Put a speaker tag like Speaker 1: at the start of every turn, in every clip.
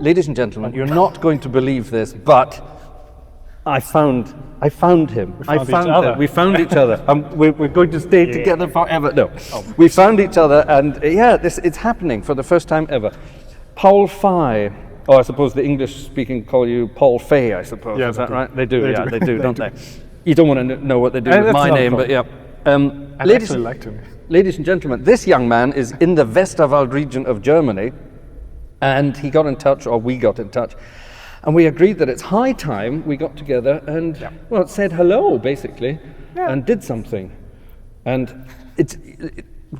Speaker 1: ladies and gentlemen, you're not going to believe this, but I found him. We found each other. We're going to stay together forever. No, we found each other, and it's happening for the first time ever. Paul Fey, I suppose the English-speaking call you Paul Fey, I suppose.
Speaker 2: Yeah,
Speaker 1: is that right? They do, they do, don't they?
Speaker 2: do.
Speaker 1: You don't want to know what they do with my name, but yeah. Ladies and gentlemen, this young man is in the Westerwald region of Germany, and he got in touch, or we got in touch, and we agreed that it's high time we got together and, said hello, basically, and did something. And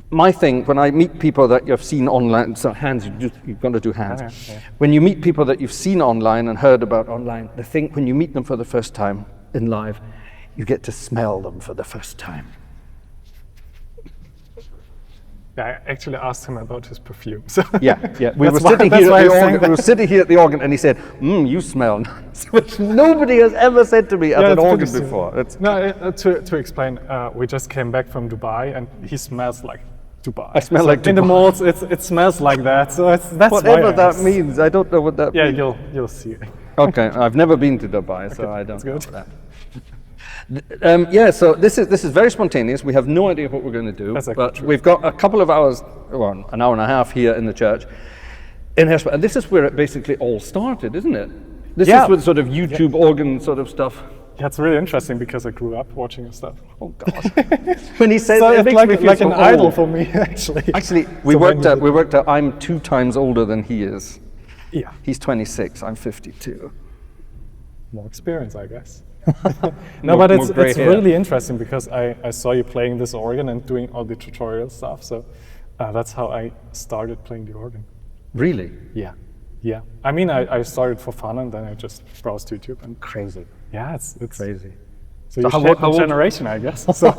Speaker 1: my thing, when I meet people that you've seen online, so hands, you've got to do hands. Yeah. When you meet people that you've seen online and heard about online, the thing, when you meet them for the first time in live, you get to smell them for the first time.
Speaker 2: I actually asked him about his perfume. So
Speaker 1: yeah. We were sitting here at the organ, and he said, "You smell nice," which nobody has ever said to me at an organ before.
Speaker 2: To explain, we just came back from Dubai, and he smells like Dubai.
Speaker 1: I smell like Dubai.
Speaker 2: In the malls, it smells like that. So that's
Speaker 1: whatever that means. I don't know what that means.
Speaker 2: Yeah, you'll see it.
Speaker 1: Okay, I've never been to Dubai, so I don't know that. So this is very spontaneous. We have no idea what we're going to do, but we've got a couple of hours, an hour and a half here in the church in Herschbach, and this is where it basically all started, isn't it? This is with sort of YouTube organ sort of stuff.
Speaker 2: Yeah, it's really interesting because I grew up watching his stuff.
Speaker 1: Oh God! When he says
Speaker 2: so
Speaker 1: it makes me feel
Speaker 2: like an idol for me, actually.
Speaker 1: Actually, we worked out. I'm 2 times older than he is.
Speaker 2: Yeah.
Speaker 1: He's 26. I'm 52.
Speaker 2: More experience, I guess. No, but it's really interesting because I saw you playing this organ and doing all the tutorial stuff. So that's how I started playing the organ.
Speaker 1: Really?
Speaker 2: Yeah. I mean, I started for fun and then I just browsed YouTube and
Speaker 1: crazy.
Speaker 2: Yeah, it's
Speaker 1: crazy.
Speaker 2: So you shaped the generation, I guess. So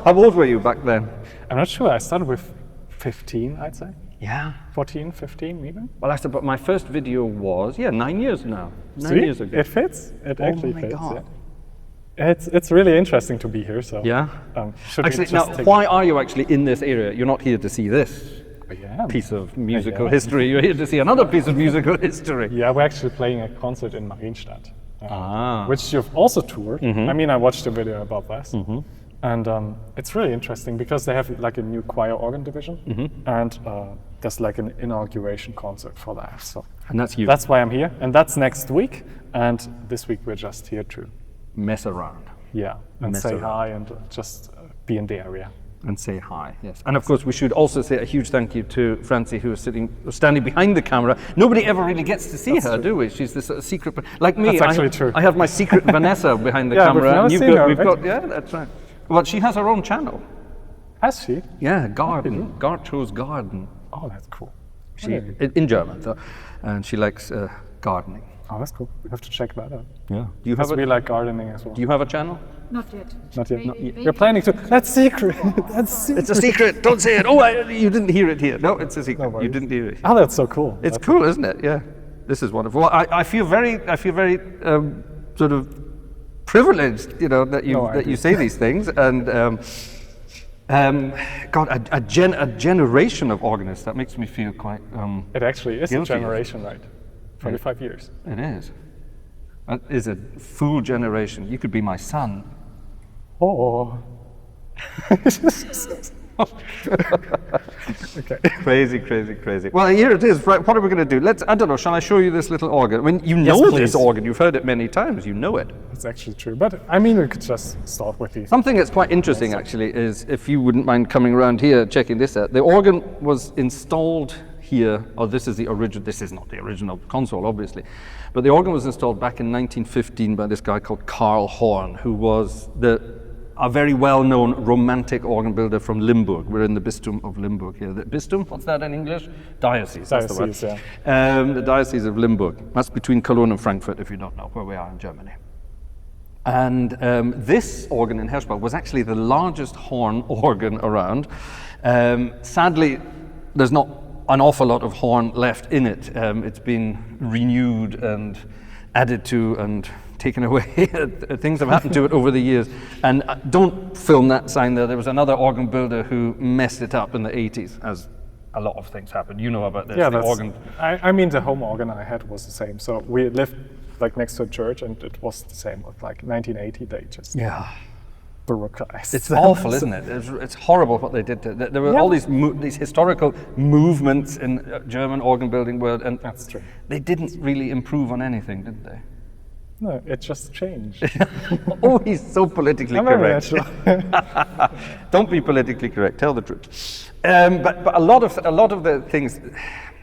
Speaker 1: how old were you back then?
Speaker 2: I'm not sure. I started with 15, I'd say.
Speaker 1: Yeah.
Speaker 2: 14, 15 maybe?
Speaker 1: Well, but my first video was 9 years now. 9 years ago.
Speaker 2: It fits. It actually fits.
Speaker 1: God.
Speaker 2: Yeah. It's really interesting to be here. So
Speaker 1: actually, now why are you actually in this area? You're not here to see this piece of musical history. You're here to see another piece of musical history.
Speaker 2: Yeah, we're actually playing a concert in Marienstadt, which you've also toured. Mm-hmm. I mean, I watched a video about this, and it's really interesting because they have like a new choir organ division, and there's like an inauguration concert for that. So
Speaker 1: and that's you.
Speaker 2: That's why I'm here, and that's next week. And this week we're just here to
Speaker 1: mess around.
Speaker 2: Yeah, and say hi and just be in the area.
Speaker 1: And say hi, yes. And of course we should also say a huge thank you to Francie, who is standing behind the camera. Nobody ever really gets to see her, do we? She's this secret, like me.
Speaker 2: That's actually true.
Speaker 1: I have my secret Vanessa behind the camera. We've got, that's right. Well, she has her own channel.
Speaker 2: Has she?
Speaker 1: Yeah, Garden, Gartshore's Garden.
Speaker 2: Oh, that's cool.
Speaker 1: She in German, though, and she likes gardening.
Speaker 2: Oh, that's cool. We have to check that out.
Speaker 1: Yeah.
Speaker 2: We like gardening as well.
Speaker 1: Do you have a channel?
Speaker 3: Not yet.
Speaker 2: Not yet. You're planning to. That's secret.
Speaker 1: It's a secret. Don't say it. Oh, you didn't hear it here. No, it's a secret. You didn't hear it.
Speaker 2: Oh, that's so cool.
Speaker 1: It's cool, isn't it? Yeah. This is wonderful. Well, I feel very sort of privileged, that you say these things, and God, a generation of organists. That makes me feel quite.
Speaker 2: It actually is a generation, right? 25 years.
Speaker 1: It is. That is a full generation. You could be my son.
Speaker 2: Oh. Okay.
Speaker 1: Crazy. Well, here it is. Right, what are we going to do? I don't know, shall I show you this little organ? When you know this organ, you've heard it many times, you know it.
Speaker 2: It's actually true, but I mean, we could just start with these.
Speaker 1: Something that's quite interesting, actually, is if you wouldn't mind coming around here, checking this out. The organ was installed here, this is not the original console, obviously, but the organ was installed back in 1915 by this guy called Karl Horn, who was a very well-known romantic organ builder from Limburg. We're in the Bistum of Limburg here. The Bistum, what's that in English? Diocese, that's the word. Yeah. The Diocese of Limburg. That's between Cologne and Frankfurt, if you don't know where we are in Germany. And this organ in Herschbach was actually the largest horn organ around. Sadly, there's not an awful lot of horn left in it. It's been renewed and added to and taken away. Things have happened to it over the years. And don't film that sign there. There was another organ builder who messed it up in the 80s, as a lot of things happen. You know about this.
Speaker 2: Yeah,
Speaker 1: the
Speaker 2: that's,
Speaker 1: organ.
Speaker 2: I mean, the home organ I had was the same. So we lived like next to a church, and it was the same. Like 1980, they just Baroqueized.
Speaker 1: It's awful, isn't it? It's horrible what they did to. There were all these historical movements in German organ building world, and
Speaker 2: that's true.
Speaker 1: They didn't really improve on anything, did they?
Speaker 2: No, it just changed.
Speaker 1: Oh, he's so politically correct. Don't be politically correct. Tell the truth. But a lot of the things.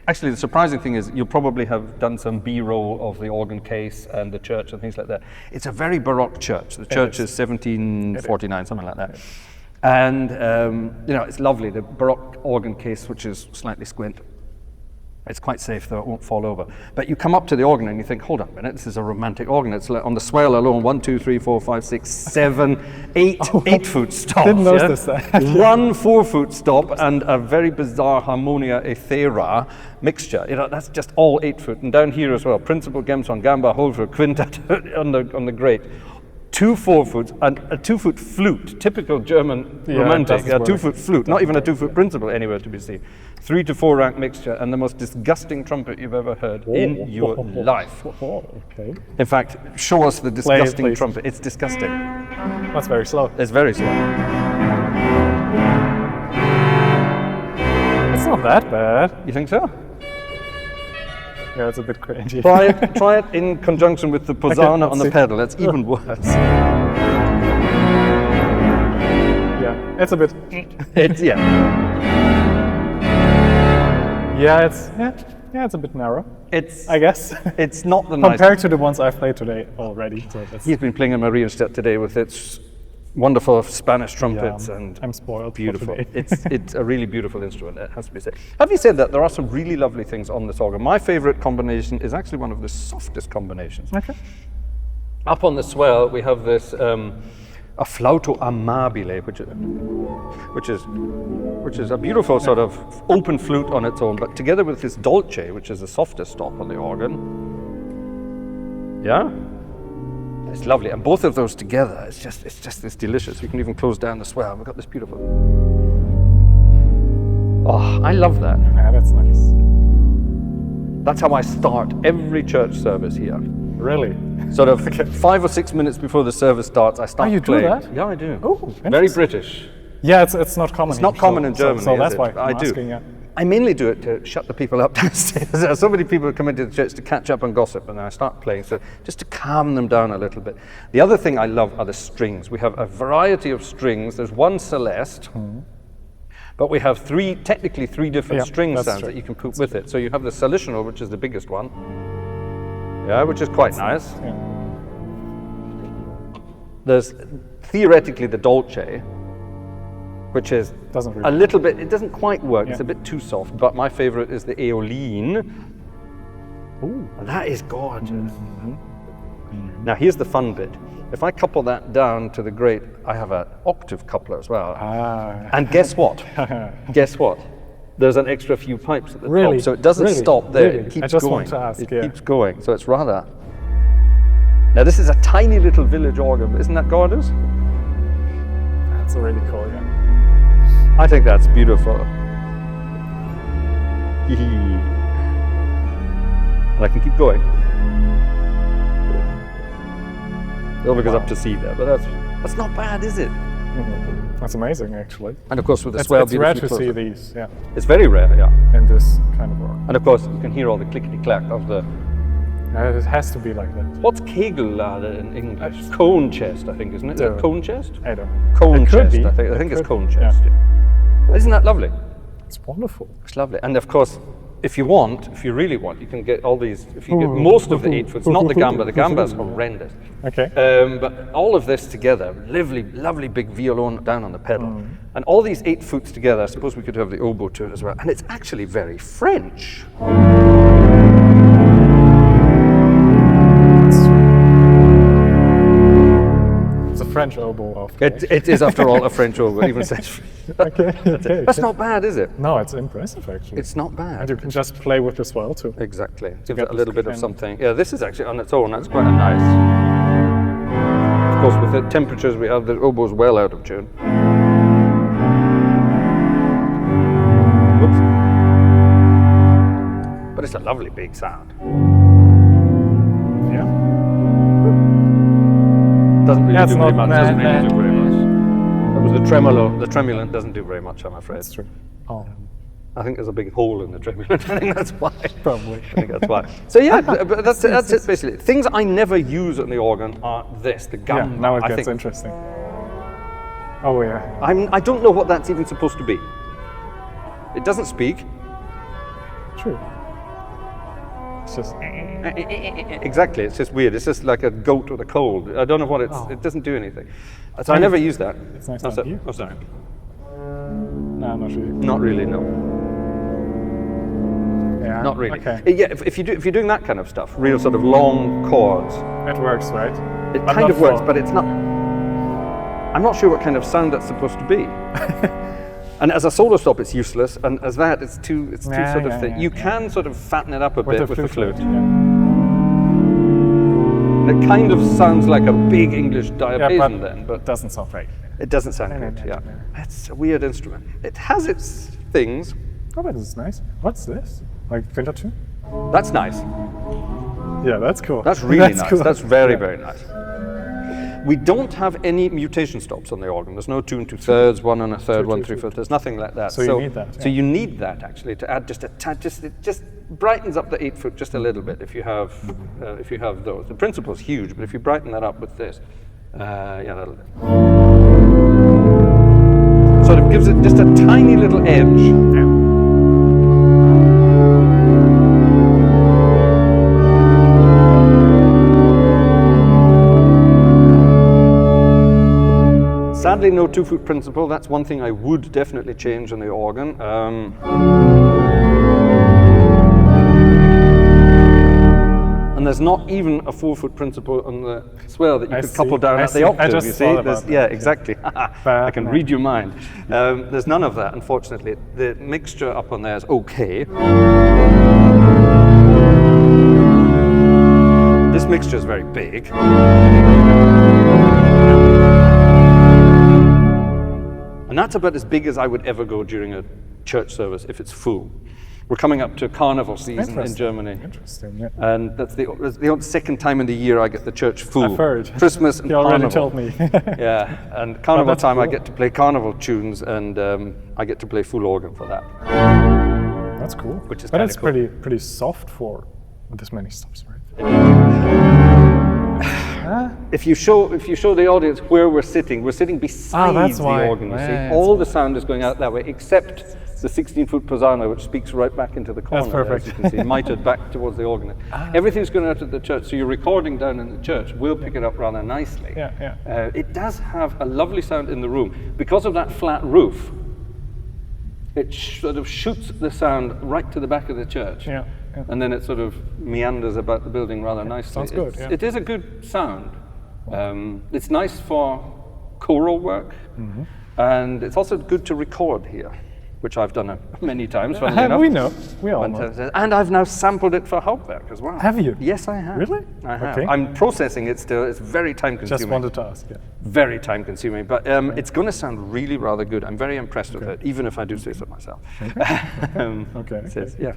Speaker 1: Actually, the surprising thing is you'll probably have done some B-roll of the organ case and the church and things like that. It's a very Baroque church. The church is 1749, something like that. And it's lovely. The Baroque organ case, which is slightly squint. It's quite safe, though, it won't fall over. But you come up to the organ and you think, hold on a minute, this is a romantic organ. It's like on the swell alone, 1, 2, 3, 4, 5, 6, 7, 8 8-foot stops.
Speaker 2: Didn't notice that.
Speaker 1: 1 4-foot stop and a very bizarre harmonia ethera mixture. That's just all 8-foot. And down here as well, principal, Gemson, gamba, holfer, quintet on the grate. 2 4-foots and a 2-foot flute, typical German romantic, a 2-foot flute, not even a 2-foot principal anywhere to be seen. 3 to 4 rank mixture and the most disgusting trumpet you've ever heard in your life.
Speaker 2: Okay.
Speaker 1: In fact, show us the disgusting trumpet. It's disgusting.
Speaker 2: That's very slow.
Speaker 1: It's very slow.
Speaker 2: It's not that bad.
Speaker 1: You think so?
Speaker 2: Yeah, it's a bit cringy.
Speaker 1: Try it in conjunction with the posana on the pedal. It's even worse.
Speaker 2: Yeah, it's a bit.
Speaker 1: It's
Speaker 2: it's a bit narrow.
Speaker 1: I guess it's not the nicest
Speaker 2: compared to the ones I've played today already. So
Speaker 1: he's been playing in Marienstadt today with its wonderful Spanish trumpets, and
Speaker 2: I'm spoiled.
Speaker 1: Beautiful. It's a really beautiful instrument, it has to be said. Having said that, there are some really lovely things on this organ. My favorite combination is actually one of the softest combinations.
Speaker 2: Okay.
Speaker 1: Up on the swell, we have this a flauto amabile, which is a beautiful sort of open flute on its own, but together with this dolce, which is the softest stop on the organ. Yeah. It's lovely, and both of those together, it's just this delicious. You can even close down the swell. We've got this beautiful. Oh, I love that.
Speaker 2: Yeah, that's nice.
Speaker 1: That's how I start every church service here.
Speaker 2: Really?
Speaker 1: Sort of 5 or 6 minutes before the service starts, I start
Speaker 2: you
Speaker 1: playing.
Speaker 2: do that?
Speaker 1: Yeah, I do.
Speaker 2: Oh,
Speaker 1: very British.
Speaker 2: Yeah, it's not common.
Speaker 1: It's not common in Germany.
Speaker 2: So that's
Speaker 1: is
Speaker 2: why
Speaker 1: it?
Speaker 2: I'm
Speaker 1: I do.
Speaker 2: asking, yeah.
Speaker 1: I mainly do it to shut the people up downstairs. So many people come into the church to catch up and gossip, and then I start playing, so just to calm them down a little bit. The other thing I love are the strings. We have a variety of strings. There's one celeste, but we have technically three different string sounds that you can put with it. So you have the salicional, which is the biggest one, which is quite nice.
Speaker 2: Yeah.
Speaker 1: There's theoretically the dolce, which is a little bit, it doesn't quite work, it's a bit too soft, but my favorite is the aeoline. Ooh, and that is gorgeous. Now here's the fun bit. If I couple that down to the grate, I have an octave coupler as well. And guess what? Guess what? There's an extra few pipes at the top, so it doesn't stop there, it keeps going.
Speaker 2: Want to ask,
Speaker 1: it keeps going, so it's rather... Now this is a tiny little village organ, isn't that gorgeous?
Speaker 2: That's really cool, yeah.
Speaker 1: I think that's beautiful. And I can keep going. It only goes up to C there, but that's not bad, is it?
Speaker 2: That's amazing, actually.
Speaker 1: And of course with the swell,
Speaker 2: it's rare to see these,
Speaker 1: It's very rare,
Speaker 2: in this kind of work.
Speaker 1: And of course you can hear all the clickety-clack of the...
Speaker 2: It has to be like that.
Speaker 1: What's Kegellade in English? Cone chest, I think, isn't it? Is it cone chest?
Speaker 2: I don't know.
Speaker 1: Cone chest, I think it's cone chest. Yeah. Isn't that lovely?
Speaker 2: It's wonderful.
Speaker 1: It's lovely. And of course, if you really want, you can get all these, if you get most of the 8-foots, not the gamba is horrendous.
Speaker 2: Okay.
Speaker 1: But all of this together, lovely big violon down on the pedal. And all these 8-foots together, I suppose we could have the oboe to it as well. And it's actually very French.
Speaker 2: French oboe,
Speaker 1: it is, after all, a French oboe, even says.
Speaker 2: Okay.
Speaker 1: That's not bad, is it?
Speaker 2: No, it's impressive, actually.
Speaker 1: It's not bad.
Speaker 2: And you can just play with the swell, too.
Speaker 1: Exactly. Gives it a little bit of something. Yeah, this is actually on its own, that's quite a nice. Of course, with the temperatures we have, the oboe's well out of tune. Whoops. But it's a lovely big sound.
Speaker 2: Yeah.
Speaker 1: Doesn't really do very much.
Speaker 2: nah,
Speaker 1: Doesn't really
Speaker 2: nah.
Speaker 1: do very much. That was the tremolo. The tremulant doesn't do very much, I'm afraid.
Speaker 2: That's true. Oh,
Speaker 1: I think there's a big hole in the tremulant. I think that's why.
Speaker 2: probably.
Speaker 1: I think that's why. So yeah, but that's it basically. Things I never use on the organ are this, the
Speaker 2: Yeah,
Speaker 1: gamba.
Speaker 2: now it
Speaker 1: I
Speaker 2: gets
Speaker 1: think.
Speaker 2: interesting. Oh yeah.
Speaker 1: I don't know what that's even supposed to be. It doesn't speak.
Speaker 2: True. It's just.
Speaker 1: Exactly, it's just weird. It's just like a goat with a cold. I don't know what it's. It doesn't do anything. So I never use that.
Speaker 2: It's nice
Speaker 1: Oh,
Speaker 2: down here.
Speaker 1: oh, sorry.
Speaker 2: No, not really.
Speaker 1: Not really, no.
Speaker 2: Yeah.
Speaker 1: Not really.
Speaker 2: Okay.
Speaker 1: Yeah, if you're doing that kind of stuff, real sort of long chords,
Speaker 2: It works, right?
Speaker 1: it
Speaker 2: But
Speaker 1: kind
Speaker 2: not
Speaker 1: of works,
Speaker 2: for-
Speaker 1: but it's not. I'm not sure what kind of sound that's supposed to be. And as a solo stop, it's useless, and as that, it's too
Speaker 2: Yeah,
Speaker 1: sort of
Speaker 2: yeah,
Speaker 1: thin.
Speaker 2: yeah,
Speaker 1: You
Speaker 2: yeah.
Speaker 1: can sort of fatten it up a bit with the flute.
Speaker 2: Yeah.
Speaker 1: And it kind of sounds like a big English
Speaker 2: Yeah,
Speaker 1: diapason
Speaker 2: but
Speaker 1: then, but
Speaker 2: it doesn't sound right.
Speaker 1: it doesn't sound good.
Speaker 2: no,
Speaker 1: Yeah,
Speaker 2: no.
Speaker 1: it's a weird instrument. It has its things.
Speaker 2: Oh, but it's nice. What's this? Like Winter 2?
Speaker 1: That's nice.
Speaker 2: Yeah, that's cool.
Speaker 1: That's really nice.
Speaker 2: Cool.
Speaker 1: That's very,
Speaker 2: Yeah.
Speaker 1: very nice. We don't have any mutation stops on the organ. There's no 2 and 2/3, 1 and a third, 1 3/4. There's nothing like that.
Speaker 2: So you need that,
Speaker 1: So
Speaker 2: yeah.
Speaker 1: you need that actually to add just a tad. It just brightens up the 8 foot just a little bit if you have those. The principle's huge, but if you brighten that up with this, yeah, that'll do. Sort of gives it just a tiny little edge.
Speaker 2: Yeah.
Speaker 1: Sadly, no 2 foot principle. That's one thing I would definitely change on the organ. And there's not even a 4 foot principle on the swell that you
Speaker 2: I
Speaker 1: could couple
Speaker 2: see,
Speaker 1: down
Speaker 2: I
Speaker 1: at
Speaker 2: see.
Speaker 1: the
Speaker 2: I
Speaker 1: octave.
Speaker 2: just
Speaker 1: You see,
Speaker 2: thought about
Speaker 1: There's-
Speaker 2: that,
Speaker 1: yeah,
Speaker 2: yeah.
Speaker 1: exactly. I can read your mind. There's none of that, unfortunately. The mixture up on there is okay. This mixture is very big. And that's about as big as I would ever go during a church service if it's full. We're coming up to Carnival season in
Speaker 2: Interesting.
Speaker 1: Germany.
Speaker 2: Interesting, yeah.
Speaker 1: And that's the second time in the year I get the church full.
Speaker 2: I've heard.
Speaker 1: Christmas and
Speaker 2: You already
Speaker 1: Carnival.
Speaker 2: told me.
Speaker 1: Yeah, and Carnival
Speaker 2: that's
Speaker 1: time I
Speaker 2: cool.
Speaker 1: get to play Carnival tunes, and I get to play full organ for that.
Speaker 2: That's cool.
Speaker 1: Which is
Speaker 2: but
Speaker 1: kinda
Speaker 2: it's
Speaker 1: cool.
Speaker 2: pretty soft for this many stops, right?
Speaker 1: If you show the audience where we're sitting beside
Speaker 2: that's
Speaker 1: the
Speaker 2: why.
Speaker 1: organ. You see,
Speaker 2: Yeah,
Speaker 1: all the sound is going out that way, except the 16-foot posano, which speaks right back into the corner. there,
Speaker 2: perfect.
Speaker 1: As you can see, mitred back towards the organ. Everything's going out of the church, so your recording down in the church will pick it up rather nicely.
Speaker 2: Yeah, yeah.
Speaker 1: It does have a lovely sound in the room because of that flat roof. It sort of shoots the sound right to the back of the church.
Speaker 2: Yeah, yeah.
Speaker 1: And then it sort of meanders about the building rather nicely.
Speaker 2: sounds good, yeah.
Speaker 1: It is a good sound. It's nice for choral work,
Speaker 2: Mm-hmm.
Speaker 1: and it's also good to record here, which I've done many times, funnily enough.
Speaker 2: We know. We all know.
Speaker 1: And I've now sampled it for Hauptwerk as well.
Speaker 2: Have you?
Speaker 1: Yes, I have.
Speaker 2: Really?
Speaker 1: I have.
Speaker 2: Okay.
Speaker 1: I'm processing it still. It's very time consuming.
Speaker 2: Just wanted to ask, yeah.
Speaker 1: Very time consuming, but it's going to sound really rather good. I'm very impressed with it, even if I do say so myself.
Speaker 2: Okay.
Speaker 1: So,
Speaker 2: okay.
Speaker 1: yeah.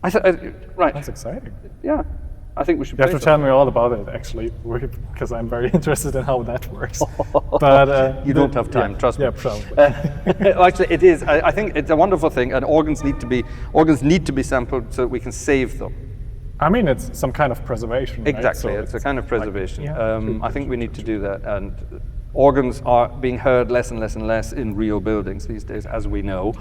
Speaker 2: Okay.
Speaker 1: Right.
Speaker 2: That's exciting.
Speaker 1: Yeah. I think we should
Speaker 2: You have
Speaker 1: play
Speaker 2: to tell me all about it, actually, because I'm very interested in how that works. But
Speaker 1: You don't have time,
Speaker 2: yeah,
Speaker 1: trust me.
Speaker 2: Yeah, probably.
Speaker 1: Well, actually, it is. I think it's a wonderful thing, and organs need to be sampled so that we can save them.
Speaker 2: I mean, it's some kind of preservation. Right?
Speaker 1: Exactly,
Speaker 2: So
Speaker 1: it's a kind of preservation.
Speaker 2: yeah,
Speaker 1: I think we need to do that, and organs are being heard less and less and less in real buildings these days, as we know.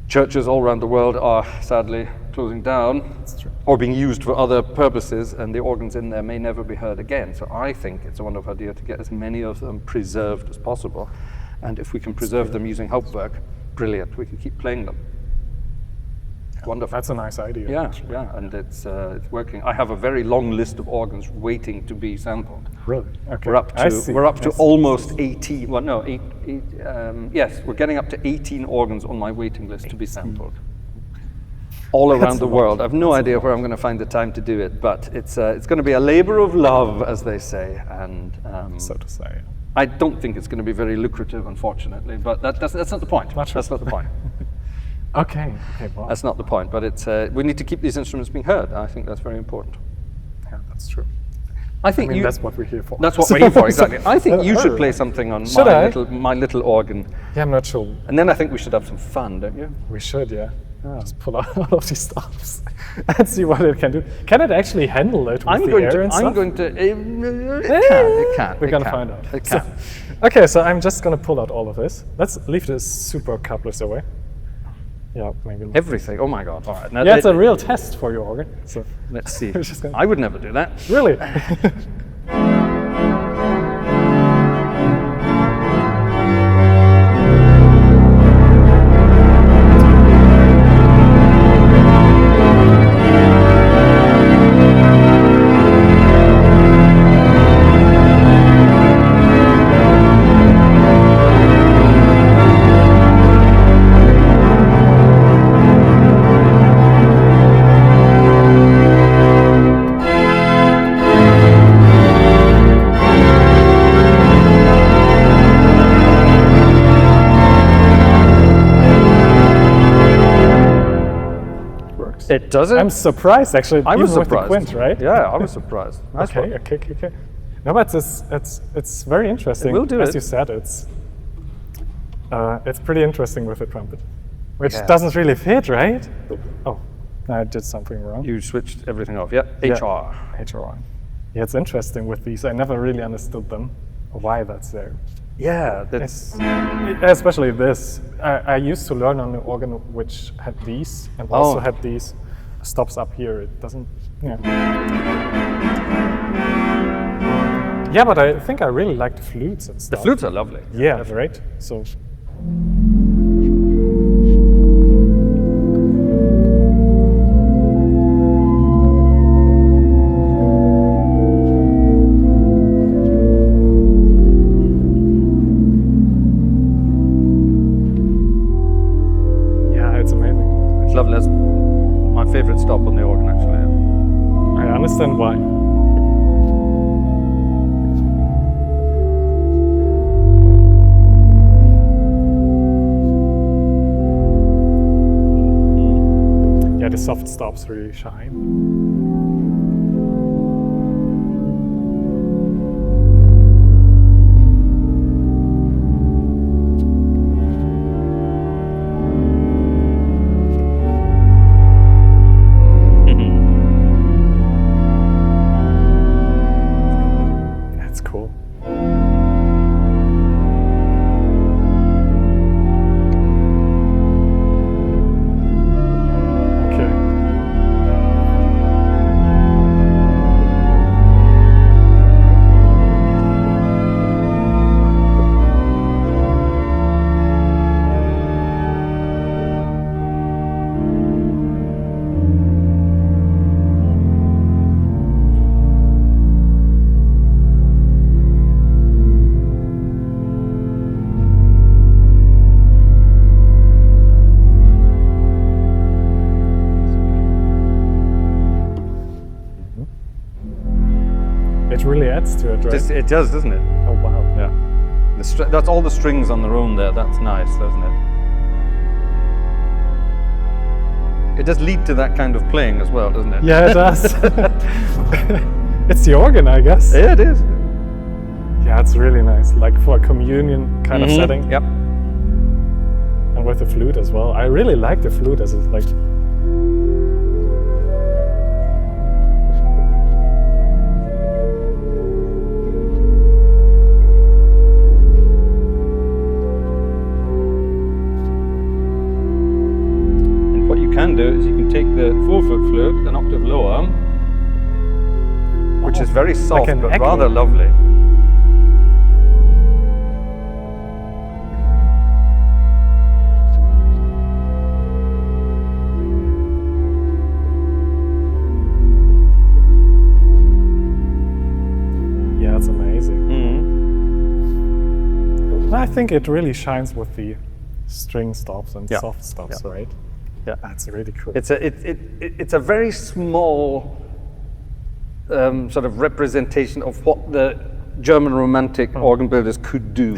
Speaker 1: Churches all around the world are sadly closing down
Speaker 2: true.
Speaker 1: or being used for other purposes, and the organs in there may never be heard again. So I think it's a wonderful idea to get as many of them preserved as possible. And if we can preserve them using Hauptwerk, brilliant, we can keep playing them. Wonderful.
Speaker 2: That's a nice idea.
Speaker 1: Yeah,
Speaker 2: actually.
Speaker 1: yeah, and it's working. I have a very long list of organs waiting to be sampled.
Speaker 2: Really? Okay.
Speaker 1: We're up
Speaker 2: I
Speaker 1: to
Speaker 2: see.
Speaker 1: we're up to
Speaker 2: I see.
Speaker 1: almost 18. Well, no, yes, we're getting up to 18 organs on my waiting list to be sampled. All around the world. I've no idea where I'm going to find the time to do it, but it's going to be a labor of love, as they say, and
Speaker 2: So to say.
Speaker 1: I don't think it's going to be very lucrative, unfortunately. But that's not the point.
Speaker 2: Much
Speaker 1: That's not the point.
Speaker 2: Okay, wow.
Speaker 1: That's not the point, but it's we need to keep these instruments being heard. I think that's very important.
Speaker 2: Yeah, that's true.
Speaker 1: I think
Speaker 2: that's what we're here for.
Speaker 1: That's what we're here for, exactly. I think you should play something on my little organ.
Speaker 2: Yeah, I'm not sure.
Speaker 1: And then I think we should have some fun, don't you?
Speaker 2: We should, yeah. Just pull out all of these stops and see what it can do. Can it actually handle it with the air and stuff?
Speaker 1: It can.
Speaker 2: We're going to find out.
Speaker 1: It can.
Speaker 2: Okay, so I'm just going to pull out all of this. Let's leave the super couplers away. Yeah, maybe.
Speaker 1: Everything. Oh my God. All right. Now
Speaker 2: it's a real test for your organ. So
Speaker 1: let's see. I would never do that.
Speaker 2: Really?
Speaker 1: It doesn't?
Speaker 2: I'm surprised, actually.
Speaker 1: I was surprised.
Speaker 2: With the quint, right?
Speaker 1: Yeah, I was surprised. Nice
Speaker 2: okay. No, but it's very interesting.
Speaker 1: We'll do
Speaker 2: As you said, it's pretty interesting with the trumpet, which doesn't really fit, right? Oh, I did something wrong.
Speaker 1: You switched everything off. Yeah. HR.
Speaker 2: Yeah, it's interesting with these. I never really understood them, why that's there.
Speaker 1: Yeah, that's
Speaker 2: especially this. I used to learn on the organ which had these and also had these stops up here. It doesn't. Yeah. Yeah, but I think I really like the flutes and stuff.
Speaker 1: The flutes are lovely.
Speaker 2: Yeah, right. So.
Speaker 1: Lovely. That's my favorite stop on the organ, actually.
Speaker 2: I understand why. Yeah, the soft stops really shine. It really adds to it, right?
Speaker 1: It does, doesn't it?
Speaker 2: Oh, wow.
Speaker 1: Yeah. That's all the strings on their own there. That's nice, doesn't it? It does lead to that kind of playing as well, doesn't it?
Speaker 2: Yeah, it does. It's the organ, I guess.
Speaker 1: Yeah, it is.
Speaker 2: Yeah, it's really nice. Like for a communion kind of setting.
Speaker 1: Yep.
Speaker 2: And with the flute as well. I really like the flute as it's like.
Speaker 1: Can do is you can take the 4-foot flute an octave lower, which is very soft
Speaker 2: like
Speaker 1: but
Speaker 2: echo.
Speaker 1: rather lovely.
Speaker 2: Yeah, it's amazing. I think it really shines with the string stops and soft stops, right?
Speaker 1: Yeah,
Speaker 2: that's really cool.
Speaker 1: It's a very small sort of representation of what the German Romantic organ builders could do.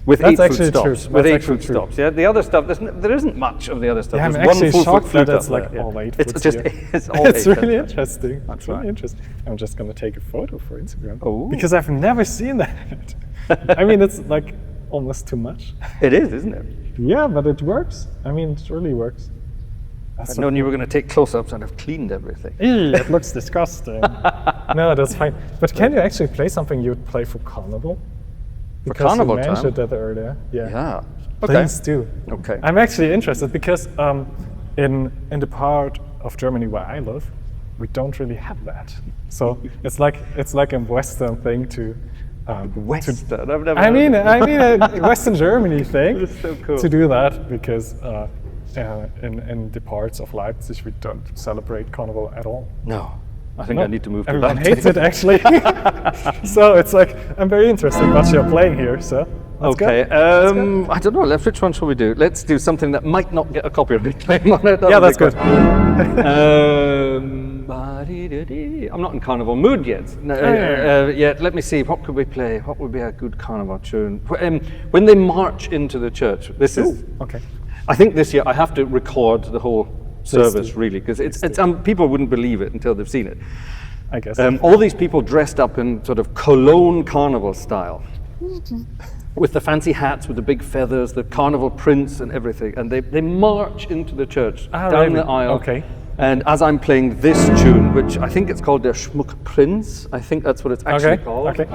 Speaker 1: With
Speaker 2: That's
Speaker 1: 8 foot
Speaker 2: actually
Speaker 1: stops.
Speaker 2: true.
Speaker 1: With
Speaker 2: That's
Speaker 1: 8
Speaker 2: actually
Speaker 1: foot
Speaker 2: true.
Speaker 1: stops. Yeah, the other stuff, there isn't much of the other stuff.
Speaker 2: Yeah, I'm
Speaker 1: There's one
Speaker 2: actually
Speaker 1: full
Speaker 2: shocked
Speaker 1: foot flute
Speaker 2: that it's
Speaker 1: up
Speaker 2: like
Speaker 1: there, yeah.
Speaker 2: all 8
Speaker 1: It's
Speaker 2: foot
Speaker 1: just,
Speaker 2: here.
Speaker 1: it's all
Speaker 2: It's
Speaker 1: 8
Speaker 2: really
Speaker 1: foot.
Speaker 2: interesting.
Speaker 1: That's
Speaker 2: It's really
Speaker 1: right.
Speaker 2: interesting. I'm just going to take a photo for Instagram.
Speaker 1: Oh.
Speaker 2: Because I've never seen that. I mean, it's like almost too much.
Speaker 1: It is, isn't it?
Speaker 2: Yeah, but it works. I mean, it really works.
Speaker 1: I've known you were going to take close-ups and have cleaned everything.
Speaker 2: It looks disgusting. No, that's fine. But can you actually play something you would play for Carnival? Because
Speaker 1: Carnival
Speaker 2: you
Speaker 1: time?
Speaker 2: mentioned that earlier. Yeah.
Speaker 1: Yeah. Okay.
Speaker 2: Please do.
Speaker 1: Okay.
Speaker 2: I'm actually interested because in the part of Germany where I live, we don't really have that. So it's like a Western thing to.
Speaker 1: Western. I've never
Speaker 2: I mean
Speaker 1: heard of
Speaker 2: a Western Germany thing
Speaker 1: That's so cool.
Speaker 2: to do that because in the parts of Leipzig we don't celebrate Carnival at all.
Speaker 1: No. I think
Speaker 2: No,
Speaker 1: I need to move to
Speaker 2: everyone
Speaker 1: Leipzig.
Speaker 2: hates it actually. So it's like I'm very interested what you're playing here. So let's go.
Speaker 1: Okay,
Speaker 2: Let's go.
Speaker 1: I don't know. Which one shall we do? Let's do something that might not get a copyright claim on it.
Speaker 2: Yeah, that's good.
Speaker 1: I'm not in carnival mood yet. Yet. Let me see. What could we play? What would be a good carnival tune? When they march into the church. This is.
Speaker 2: Ooh, okay.
Speaker 1: I think this year I have to record the whole service
Speaker 2: do.
Speaker 1: really because it's people wouldn't believe it until they've seen it.
Speaker 2: I guess.
Speaker 1: All these people dressed up in sort of Cologne carnival style, with the fancy hats, with the big feathers, the carnival prints and everything, and they march into the church down
Speaker 2: really?
Speaker 1: the aisle.
Speaker 2: Okay.
Speaker 1: And as I'm playing this tune, which I think it's called Der Schmuckprinz, I think that's what it's actually called.
Speaker 2: Okay.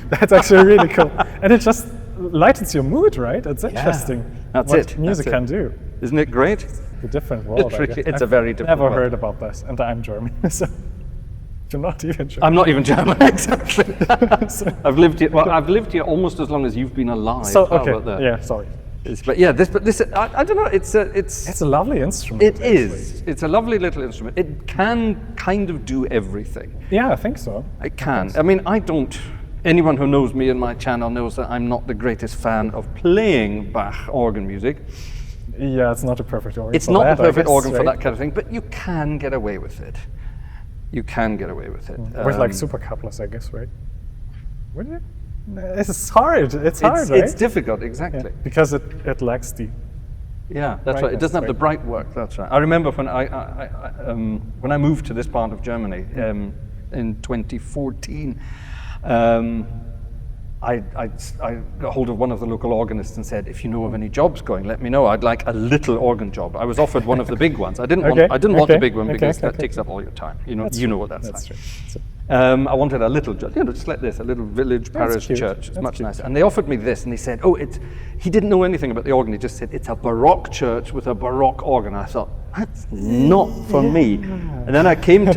Speaker 2: That's actually really cool. And it just lightens your mood, right? It's interesting.
Speaker 1: That's
Speaker 2: what
Speaker 1: it.
Speaker 2: music
Speaker 1: That's
Speaker 2: can
Speaker 1: it.
Speaker 2: do.
Speaker 1: Isn't it great?
Speaker 2: A different world.
Speaker 1: It's
Speaker 2: I
Speaker 1: really-
Speaker 2: guess.
Speaker 1: it's a very different
Speaker 2: Never
Speaker 1: world.
Speaker 2: heard about this, and I'm German, so you're not even German.
Speaker 1: I'm not even German, exactly. I've lived here. Well, I've lived here almost as long as you've been alive.
Speaker 2: So
Speaker 1: How
Speaker 2: okay,
Speaker 1: about that?
Speaker 2: yeah, sorry.
Speaker 1: But yeah, this I don't know. It's
Speaker 2: It's a lovely instrument.
Speaker 1: It
Speaker 2: actually.
Speaker 1: is. It's a lovely little instrument. It can kind of do everything.
Speaker 2: Yeah, I think so.
Speaker 1: It can. I mean, I don't. Anyone who knows me and my channel knows that I'm not the greatest fan of playing Bach organ music.
Speaker 2: Yeah, it's not a perfect organ.
Speaker 1: It's
Speaker 2: for
Speaker 1: not
Speaker 2: that,
Speaker 1: the
Speaker 2: I
Speaker 1: perfect
Speaker 2: guess,
Speaker 1: organ for
Speaker 2: right?
Speaker 1: that kind of thing, but you can get away with it. You can get away with it.
Speaker 2: With like super couplers, I guess, right? Would you? It's hard. It's hard, right?
Speaker 1: It's difficult, exactly.
Speaker 2: Yeah, because it lacks the.
Speaker 1: Yeah, that's right. It
Speaker 2: Brightness,
Speaker 1: doesn't have the
Speaker 2: right.
Speaker 1: bright work. That's right. I remember when I moved to this part of Germany in 2014. I got hold of one of the local organists and said, "If you know of any jobs going, let me know. I'd like a little organ job." I was offered one of the big ones. I didn't want the big one because that takes up all your time. You know what that's like.
Speaker 2: True. So,
Speaker 1: I wanted a little, just like this, a little village parish
Speaker 2: cute.
Speaker 1: church. It's
Speaker 2: That's
Speaker 1: much
Speaker 2: cute.
Speaker 1: nicer. And they offered me this, and he said, he didn't know anything about the organ. He just said, it's a Baroque church with a Baroque organ. I thought, that's not for me. And then I came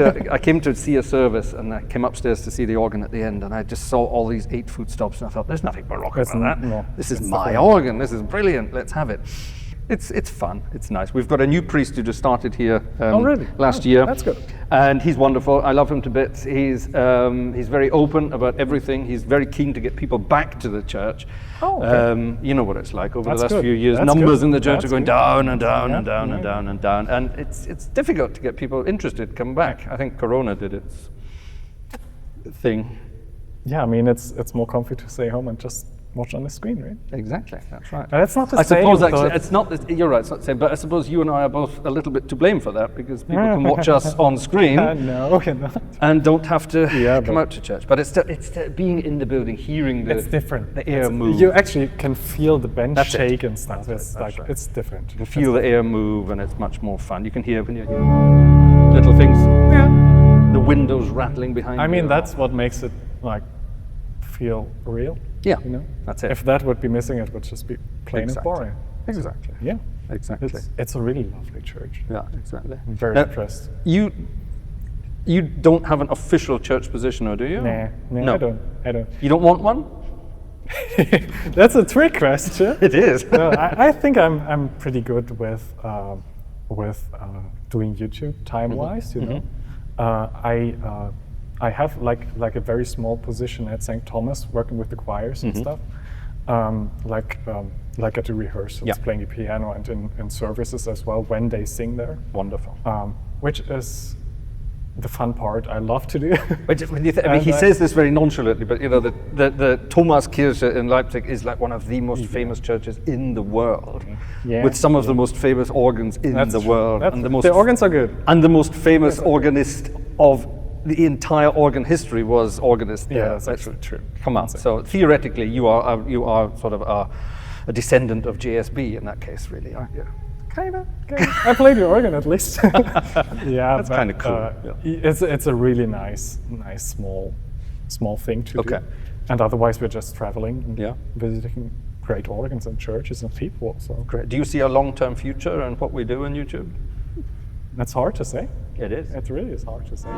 Speaker 1: to see a service, and I came upstairs to see the organ at the end, and I just saw all these 8 foot stops, and I thought, there's nothing Baroque
Speaker 2: That's
Speaker 1: about that.
Speaker 2: no,
Speaker 1: This is
Speaker 2: it's
Speaker 1: my
Speaker 2: the
Speaker 1: organ. This is brilliant. Let's have it. It's fun. It's nice. We've got a new priest who just started here
Speaker 2: really?
Speaker 1: last
Speaker 2: Oh,
Speaker 1: year.
Speaker 2: that's good.
Speaker 1: And he's wonderful. I love him to bits. He's very open about everything. He's very keen to get people back to the church.
Speaker 2: Oh, okay.
Speaker 1: You know what it's like over
Speaker 2: That's
Speaker 1: the last
Speaker 2: good.
Speaker 1: few years.
Speaker 2: That's
Speaker 1: Numbers
Speaker 2: good.
Speaker 1: in the church
Speaker 2: That's
Speaker 1: are going
Speaker 2: good.
Speaker 1: down and down and
Speaker 2: Yeah,
Speaker 1: down
Speaker 2: yeah.
Speaker 1: and down and down. And it's difficult to get people interested, come back. I think Corona did its thing.
Speaker 2: yeah, I mean, it's more comfy to stay home and just watch on the screen, right?
Speaker 1: Exactly. That's right.
Speaker 2: But it's not the
Speaker 1: I
Speaker 2: same.
Speaker 1: suppose
Speaker 2: though.
Speaker 1: actually, it's not. You're right. It's not the same. But I suppose you and I are both a little bit to blame for that because people can watch us on screen
Speaker 2: No, you're not.
Speaker 1: and don't have to
Speaker 2: Yeah,
Speaker 1: come
Speaker 2: but-
Speaker 1: out to church. But it's being in the building, hearing
Speaker 2: It's different.
Speaker 1: the air move.
Speaker 2: You actually can feel the bench
Speaker 1: That's it.
Speaker 2: shake and stuff.
Speaker 1: That's
Speaker 2: It's
Speaker 1: right, that's
Speaker 2: like
Speaker 1: right.
Speaker 2: it's different.
Speaker 1: You can feel the air move, and it's much more fun. You can hear little things, the windows rattling behind.
Speaker 2: I mean,
Speaker 1: you.
Speaker 2: that's what makes it like feel real.
Speaker 1: Yeah,
Speaker 2: You know,
Speaker 1: that's it.
Speaker 2: if that would be missing, it would just be plain
Speaker 1: Exactly.
Speaker 2: and boring.
Speaker 1: Exactly.
Speaker 2: Yeah.
Speaker 1: exactly.
Speaker 2: It's a really lovely church.
Speaker 1: Yeah, exactly.
Speaker 2: I'm very
Speaker 1: Now,
Speaker 2: impressed.
Speaker 1: You don't have an official church position, or do you?
Speaker 2: Nah,
Speaker 1: No.
Speaker 2: I don't.
Speaker 1: You don't want one?
Speaker 2: That's a trick question.
Speaker 1: It is.
Speaker 2: No, I think I'm pretty good with doing YouTube time-wise. You know, I have like a very small position at St. Thomas, working with the choirs and stuff. Like at the rehearsals, playing the piano, and in services as well when they sing there.
Speaker 1: Wonderful.
Speaker 2: Which is the fun part I love to do.
Speaker 1: But when you I mean, he says this very nonchalantly, but you know, the Thomaskirche in Leipzig is like one of the most famous churches in the world, with some of the most famous organs in the world, and
Speaker 2: the organs are good.
Speaker 1: And the most famous organist of the entire organ history was organist.
Speaker 2: Yeah, that's actually true.
Speaker 1: Come on. So theoretically, you are sort of a descendant of JSB in that case, really, aren't you?
Speaker 2: Kind of. I played the organ at least. Yeah,
Speaker 1: that's kind of cool.
Speaker 2: It's a really nice small thing to do. And otherwise, we're just traveling and visiting great organs and churches and people. So
Speaker 1: great. Do you see a long-term future in what we do on YouTube?
Speaker 2: That's hard to say.
Speaker 1: It is.
Speaker 2: It really is hard to say.